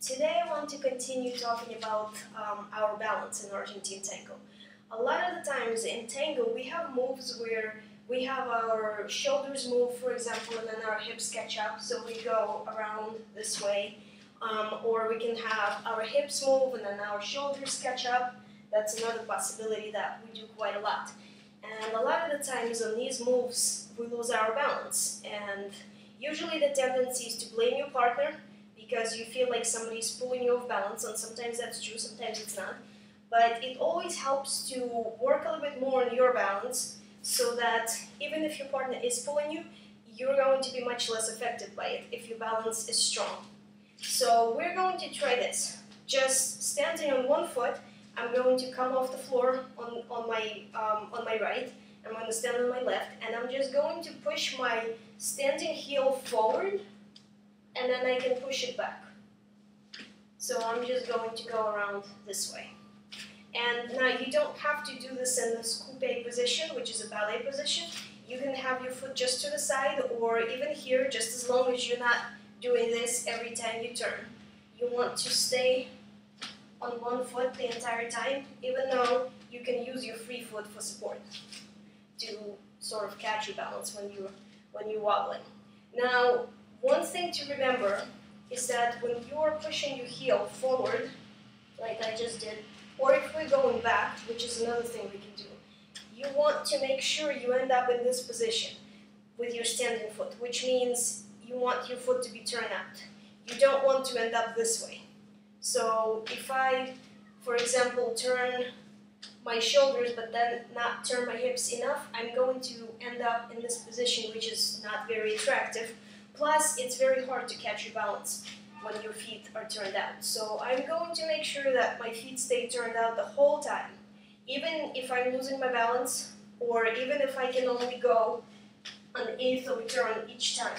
Today I want to continue talking about our balance in Argentine Tango. A lot of the times in Tango we have moves where we have our shoulders move, for example, and then our hips catch up, so we go around this way. Or we can have our hips move and then our shoulders catch up. That's another possibility that we do quite a lot. And a lot of the times on these moves we lose our balance, and usually the tendency is to blame your partner because you feel like somebody's pulling you off balance, and sometimes that's true, sometimes it's not. But it always helps to work a little bit more on your balance so that even if your partner is pulling you, you're going to be much less affected by it if your balance is strong. So we're going to try this. Just standing on one foot, I'm going to come off the floor on my right. I'm going to stand on my left, and I'm just going to push my standing heel forward, and then I can push it back. So I'm just going to go around this way. And now you don't have to do this in this coupe position, which is a ballet position. You can have your foot just to the side, or even here, just as long as you're not doing this every time you turn. You want to stay on one foot the entire time, even though you can use your free foot for support to sort of catch your balance when you're wobbling. Now, one thing to remember is that when you're pushing your heel forward, like I just did, or if we're going back, which is another thing we can do, you want to make sure you end up in this position with your standing foot, which means you want your foot to be turned out. You don't want to end up this way. So if I, for example, turn my shoulders but then not turn my hips enough, I'm going to end up in this position, which is not very attractive. Plus, it's very hard to catch your balance when your feet are turned out. So I'm going to make sure that my feet stay turned out the whole time, even if I'm losing my balance, or even if I can only go an eighth of a turn each time.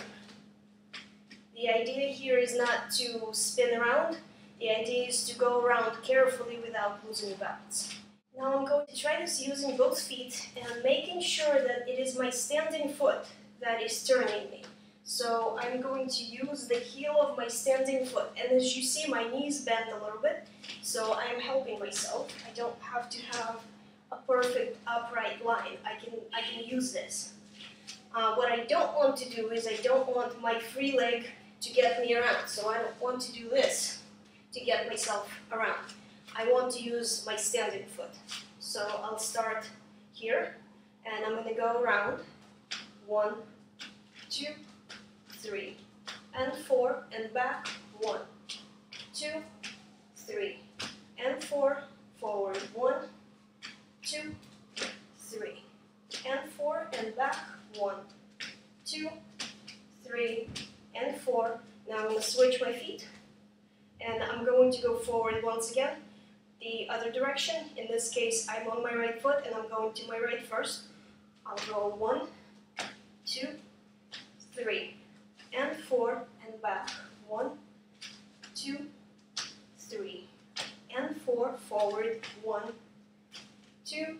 The idea here is not to spin around. The idea is to go around carefully without losing balance. Now I'm going to try this using both feet and making sure that it is my standing foot that is turning me. So I'm going to use the heel of my standing foot, and as you see, my knees bend a little bit, so I'm helping myself. I don't have to have a perfect upright line. I can use this. What I don't want to do is I don't want my free leg to get me around, so I don't want to do this to get myself around. I want to use my standing foot. So I'll start here, and I'm going to go around 1, 2, 3, and 4, and back 1, 2, 3, and 4, forward 1, 2, 3, and 4, and back 1, 2, 3, and 4. Now I'm going to switch my feet, and I'm going to go forward once again, the other direction. In this case, I'm on my right foot, and I'm going to my right first. I'll go 1, 2, 3, and 4, and back 1, 2, 3, and 4, forward 1, 2,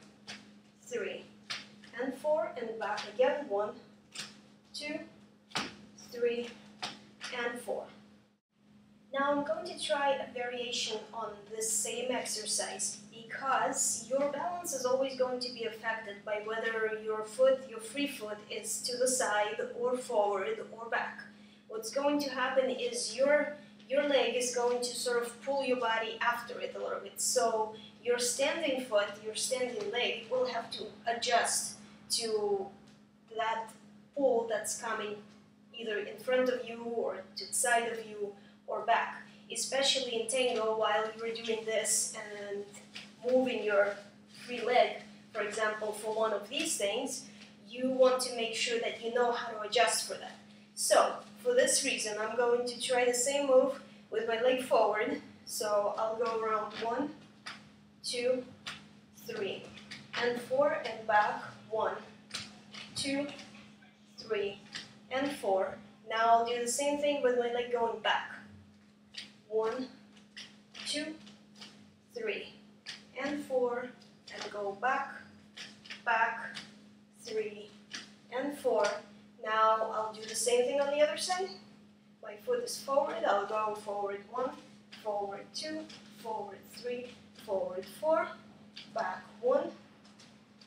3, and 4, and back again 1, 2, 3, and 4. Now I'm going to try a variation on this same exercise because your balance is always going to be affected by whether your free foot, is to the side or forward or back. What's going to happen is your leg is going to sort of pull your body after it a little bit. So your standing foot, your standing leg will have to adjust to that pull that's coming either in front of you or to the side of you or back. Especially in tango, while you're doing this and moving your free leg, for example, for one of these things, you want to make sure that you know how to adjust for that. So, for this reason, I'm going to try the same move with my leg forward. So I'll go around 1, 2, 3, and 4, and back 1, 2, 3, and 4. Now I'll do the same thing with my leg going back. 1, 2, 3, and 4, and go back, back, 3, and 4. Now I'll do the same thing on the other side. My foot is forward, I'll go forward 1, forward 2, forward 3, forward 4, back 1,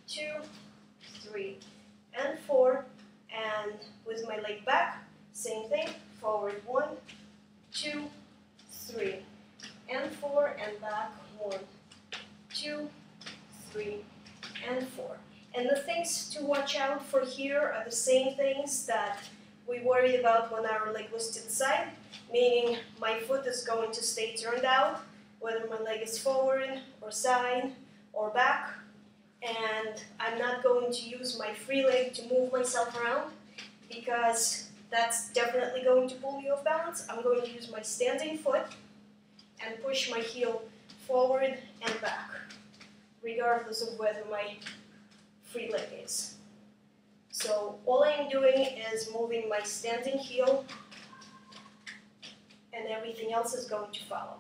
2, 3, and 4, and with my leg back, same thing, forward 1, 2, 3, and 4, and back 1, 2, 3, and 4. And the things to watch out for here are the same things that we worried about when our leg was to the side, meaning my foot is going to stay turned out, whether my leg is forward or side or back, and I'm not going to use my free leg to move myself around because that's definitely going to pull me off balance. I'm going to use my standing foot and push my heel forward and back, regardless of whether my free leg is. So all I'm doing is moving my standing heel, and everything else is going to follow.